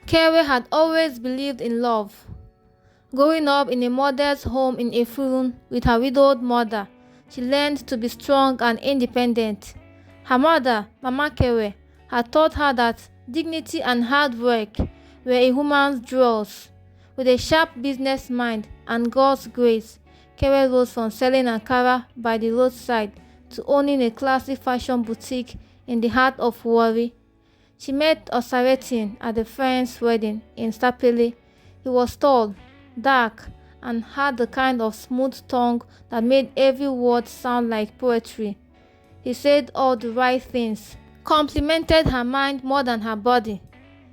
Kewe had always believed in love. Growing up in a modest home in Efurun with her widowed mother, she learned to be strong and independent. Her mother, Mama Kewe, had taught her that dignity and hard work were a woman's jewels. With a sharp business mind and God's grace, Kewe rose from selling Ankara by the roadside to owning a classy fashion boutique in the heart of Warri. She met Osaretin at a friend's wedding in Sapele. He was tall, dark, and had the kind of smooth tongue that made every word sound like poetry. He said all the right things, complimented her mind more than her body,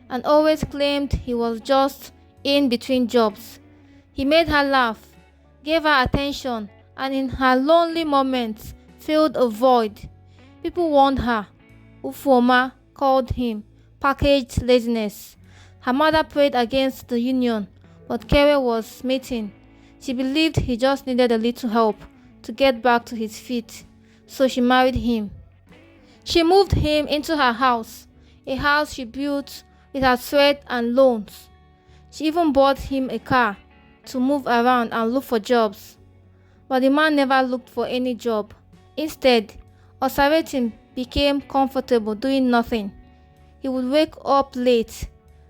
and always claimed he was just in between jobs. He made her laugh, gave her attention, and in her lonely moments filled a void. People warned her. Ufoma called him packaged laziness. Her mother prayed against the union, but Kewe was smitten. She believed he just needed a little help to get back to his feet, so she married him. She moved him into her house, a house she built with her sweat and loans. She even bought him a car to move around and look for jobs. But the man never looked for any job. Instead, Osaretin became comfortable doing nothing. He would wake up late,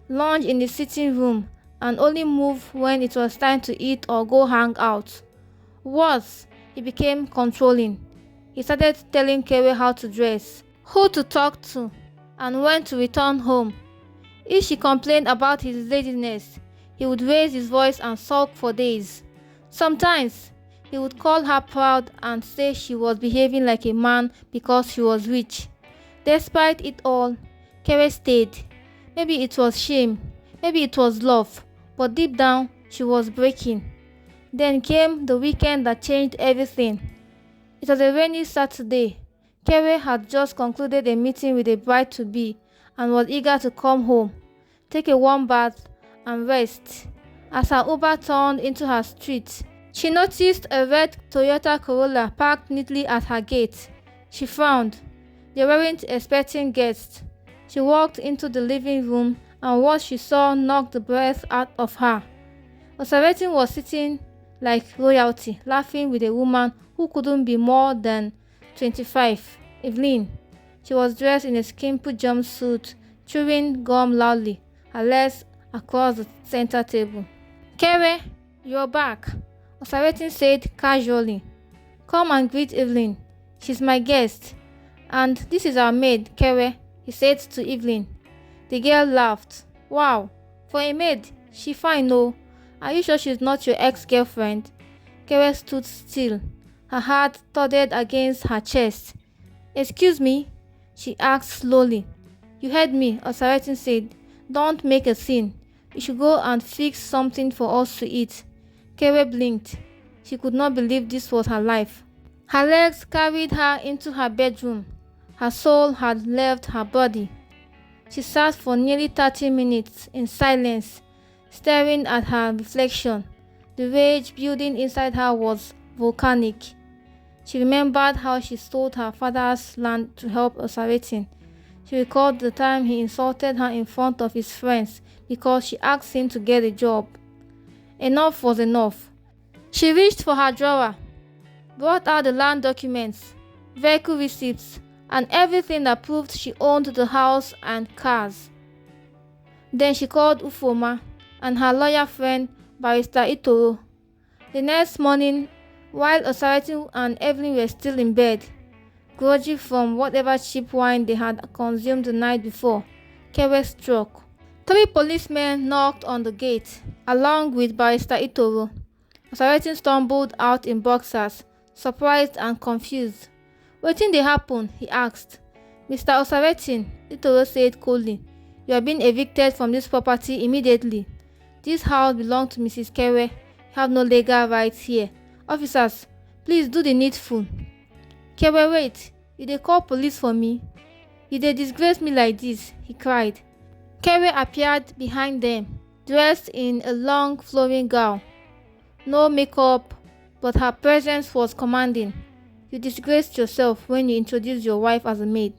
lounge in the sitting room, and only move when it was time to eat or go hang out. Worse, he became controlling. He started telling Kewe how to dress, who to talk to, and when to return home. If she complained about his laziness, he would raise his voice and sulk for days. Sometimes, he would call her proud and say she was behaving like a man because she was rich. Despite it all, Kewe stayed. Maybe it was shame, maybe it was love, but deep down, she was breaking. Then came the weekend that changed everything. It was a rainy Saturday. Kewe had just concluded a meeting with a bride-to-be and was eager to come home, take a warm bath, and rest. As her Uber turned into her street, she noticed a red Toyota Corolla parked neatly at her gate. She frowned. They weren't expecting guests. She walked into the living room and what she saw knocked the breath out of her. Osaretin was sitting like royalty, laughing with a woman who couldn't be more than 25, Evelyn. She was dressed in a skimpy jumpsuit, chewing gum loudly, her legs across the center table. Kewe, you're back, Osaretin said casually. Come and greet Evelyn. She's my guest. And this is our maid, Kewe, he said to Evelyn. The girl laughed. Wow, for a maid, she fine, no? Are you sure she's not your ex-girlfriend? Kewe stood still. Her heart thudded against her chest. Excuse me? She asked slowly. You heard me, Osaretin said. Don't make a scene. You should go and fix something for us to eat. Kewe blinked. She could not believe this was her life. Her legs carried her into her bedroom. Her soul had left her body. She sat for nearly 30 minutes in silence, staring at her reflection. The rage building inside her was volcanic. She remembered how she sold her father's land to help Osaretin. She recalled the time he insulted her in front of his friends because she asked him to get a job. Enough was enough. She reached for her drawer, brought out the land documents, vehicle receipts, and everything that proved she owned the house and cars. Then she called Ufoma and her lawyer friend, Barrister Itoro. The next morning, while Osaretin and Evelyn were still in bed, groggy from whatever cheap wine they had consumed the night before, Kewe struck. 3 policemen knocked on the gate, along with Barrister Itoro. Osaretin stumbled out in boxers, surprised and confused. Wetin dey happen? He asked. Mr. Osaretin, Itoro said coldly, you are being evicted from this property immediately. This house belongs to Mrs. Kewe. You have no legal rights here. Officers, please do the needful. Kewe, wait. You dey call police for me? You dey disgrace me like this, he cried. Kewe appeared behind them, dressed in a long flowing gown. No makeup, but her presence was commanding. You disgraced yourself when you introduced your wife as a maid,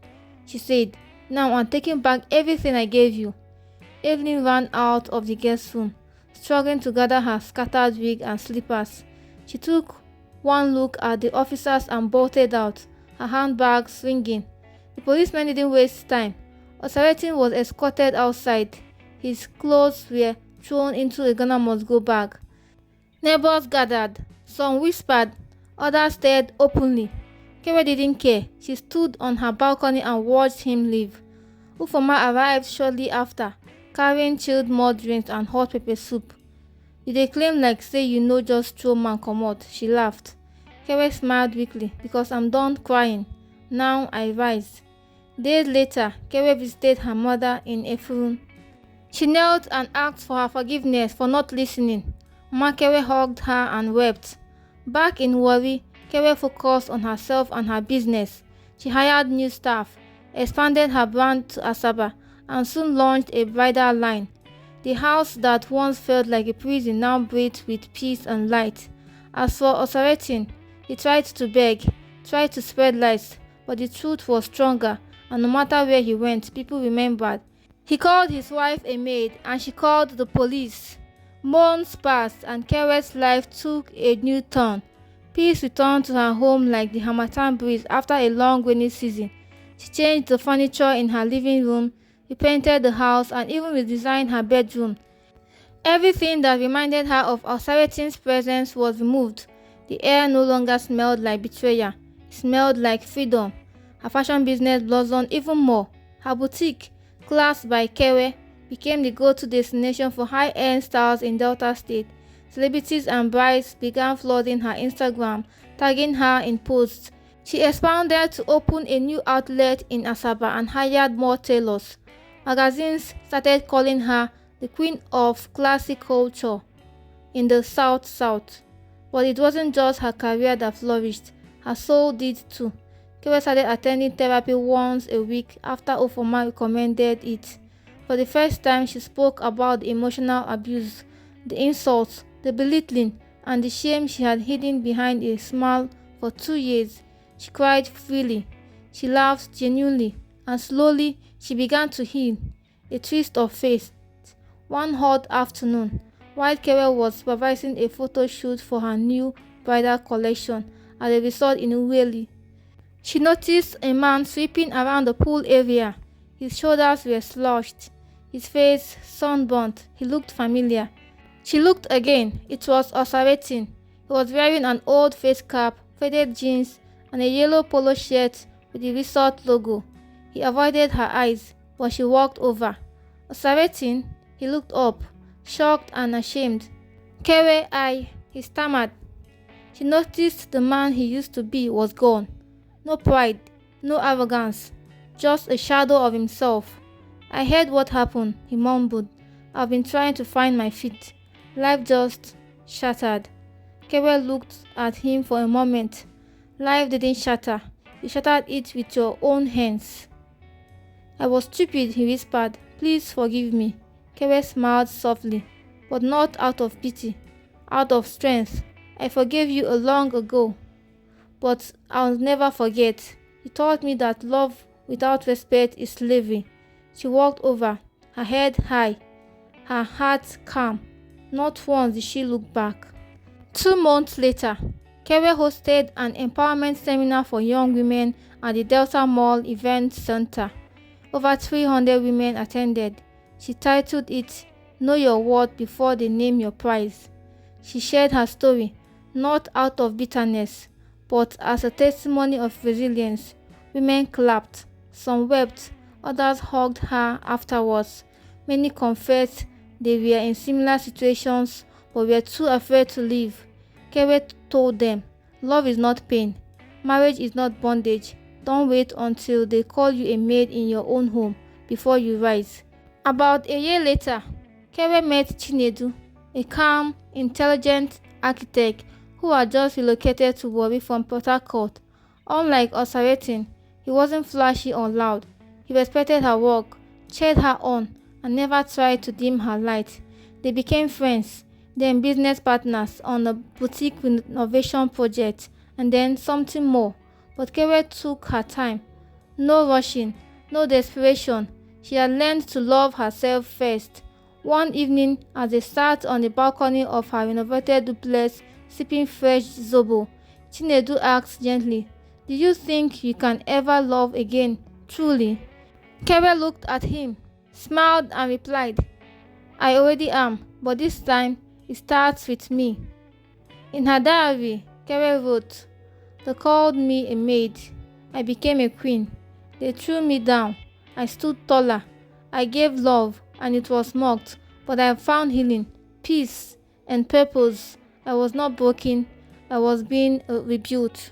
she said. Now I'm taking back everything I gave you. Evelyn ran out of the guest room, struggling to gather her scattered wig and slippers. She took one look at the officers and bolted out, her handbag swinging. The policemen didn't waste time. Osaratin was escorted outside. His clothes were thrown into a Ghana must-go bag. Neighbors gathered. Some whispered, others stared openly. Kewe didn't care. She stood on her balcony and watched him leave. Ufoma arrived shortly after, carrying chilled mud drinks and hot pepper soup. "You dey claim like say you know just throw man comot," she laughed. Kewe smiled weakly, "Because I'm done crying. Now I rise." Days later, Kewe visited her mother in Efurun. She knelt and asked for her forgiveness for not listening. Mama Kewe hugged her and wept. Back in Warri, Kewe focused on herself and her business. She hired new staff, expanded her brand to Asaba, and soon launched a bridal line. The house that once felt like a prison now breathed with peace and light. As for Osaratin, he tried to beg, tried to spread lies, but the truth was stronger, and no matter where he went, people remembered. He called his wife a maid, and she called the police. Months passed, and Kewe's life took a new turn. Peace returned to her home like the Harmattan breeze after a long rainy season. She changed the furniture in her living room, repainted the house, and even redesigned her bedroom. Everything that reminded her of Osaratin's presence was removed. The air no longer smelled like betrayal. It smelled like freedom. Her fashion business blossomed even more. Her boutique, classed by Kewe, became the go-to destination for high-end styles in Delta State. Celebrities and brides began flooding her Instagram, tagging her in posts. She expanded to open a new outlet in Asaba and hired more tailors. Magazines started calling her the queen of classic culture in the South. But it wasn't just her career that flourished, her soul did too. Kewe started attending therapy once a week after Ufoma recommended it. For the first time, she spoke about the emotional abuse, the insults, the belittling, and the shame she had hidden behind a smile for 2 years. She cried freely. She laughed genuinely, and slowly she began to heal. A twist of fate. One hot afternoon, while Kewe was supervising a photo shoot for her new bridal collection at a resort in Uweli, she noticed a man sweeping around the pool area. His shoulders were slouched, his face sunburnt. He looked familiar. She looked again. It was Osaratin. He was wearing an old face cap, faded jeans, and a yellow polo shirt with the resort logo. He avoided her eyes, but she walked over. "Osaratin?" He looked up, shocked and ashamed. "Kewe, he stammered. She noticed the man he used to be was gone. No pride, no arrogance, just a shadow of himself. "I heard what happened," he mumbled. "I've been trying to find my feet. Life just shattered." Kewe looked at him for a moment. "Life didn't shatter. You shattered it with your own hands." "I was stupid," he whispered. "Please forgive me." Kewe smiled softly, but not out of pity, out of strength. "I forgave you long ago, but I'll never forget. You taught me that love without respect is slavery." She walked over, her head high, her heart calm. Not once did she look back. 2 months later, Kewe hosted an empowerment seminar for young women at the Delta Mall Event Center. Over 300 women attended. She titled it, "Know Your Worth Before They Name Your Price." She shared her story, not out of bitterness, but as a testimony of resilience. Women clapped, some wept, others hugged her afterwards. Many confessed they were in similar situations but were too afraid to leave. Kewe told them, "Love is not pain. Marriage is not bondage. Don't wait until they call you a maid in your own home before you rise." About a year later, Kewe met Chinedu, a calm, intelligent architect who had just relocated to Warri from Port Harcourt. Unlike Osaratin, he wasn't flashy or loud. He respected her work, cheered her on, and never tried to dim her light. They became friends, then business partners on a boutique renovation project, and then something more. But Kewe took her time. No rushing, no desperation. She had learned to love herself first. One evening, as they sat on the balcony of her renovated duplex sipping fresh zobo, Chinedu asked gently, "Do you think you can ever love again, truly?" Kere looked at him, smiled and replied, "I already am, but this time it starts with me." In her diary, Kere wrote, "They called me a maid. I became a queen. They threw me down. I stood taller. I gave love, and it was mocked, but I found healing, peace, and purpose. I was not broken. I was being rebuilt."